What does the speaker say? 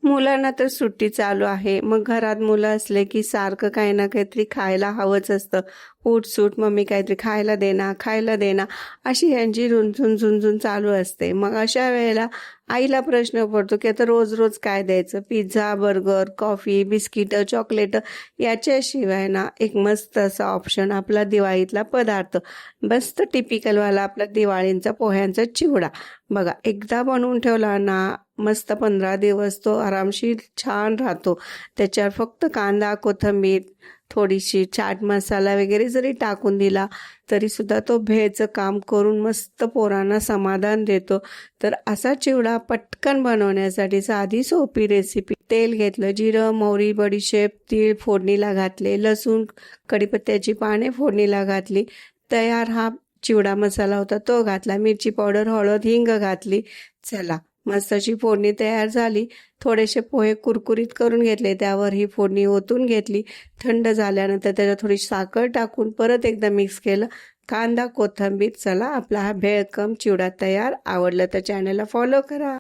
मुलांना तर सुट्टी चालू आहे. मग घरात मुलं असले की सारखं काही ना काहीतरी खायला हवंच असतं. उठ-सूट मम्मी काहीतरी खायला दे ना, खायला दे ना, अशी यांची झुंझुन चालू असते. मग अशा वेळेला आईला प्रश्न पडतो की आता रोज-रोज काय द्यायचं? पिझ्झा, बर्गर, कॉफी, बिस्किटं, चॉकलेटं याच्याशिवाय ना एक मस्त असा ऑप्शन आपला दिवाळीतला पदार्थ, मस्त टिपिकलवाला आपला दिवाळीचा पोह्यांचा चिवडा. बघा एकदा बनवून ठेवला ना मस्त 15 दिवस तो आरामशीर छान राहतो. त्याच्यावर फक्त कांदा, कोथिंबीर, थोडीशी चाट मसाला वगैरे जरी टाकून दिला तरीसुद्धा तो भेळचं काम करून मस्त पोरांना समाधान देतो. तर असा चिवडा पटकन बनवण्यासाठी साधी सोपी रेसिपी. तेल घेतलं, जिरं, मोहरी, बडीशेप, तीळ फोडणीला घातले, लसूण, कढीपत्त्याची पाने फोडणीला घातली. तयार हा चिवडा मसाला होता तो घातला, मिरची पावडर, हळद, हिंग घातली. चला मस्त अशी फोडणी तयार झाली. थोडेसे पोहे कुरकुरीत करून घेतले, त्यावर ही फोडणी ओतून घेतली. थंड झाल्यानंतर त्याच्यात थोडी साखर टाकून परत एकदा मिक्स केलं. कांदा, कोथिंबीर. चला आपला हा भेळकम चिवडा तयार. आवडलं तर चॅनलला फॉलो करा.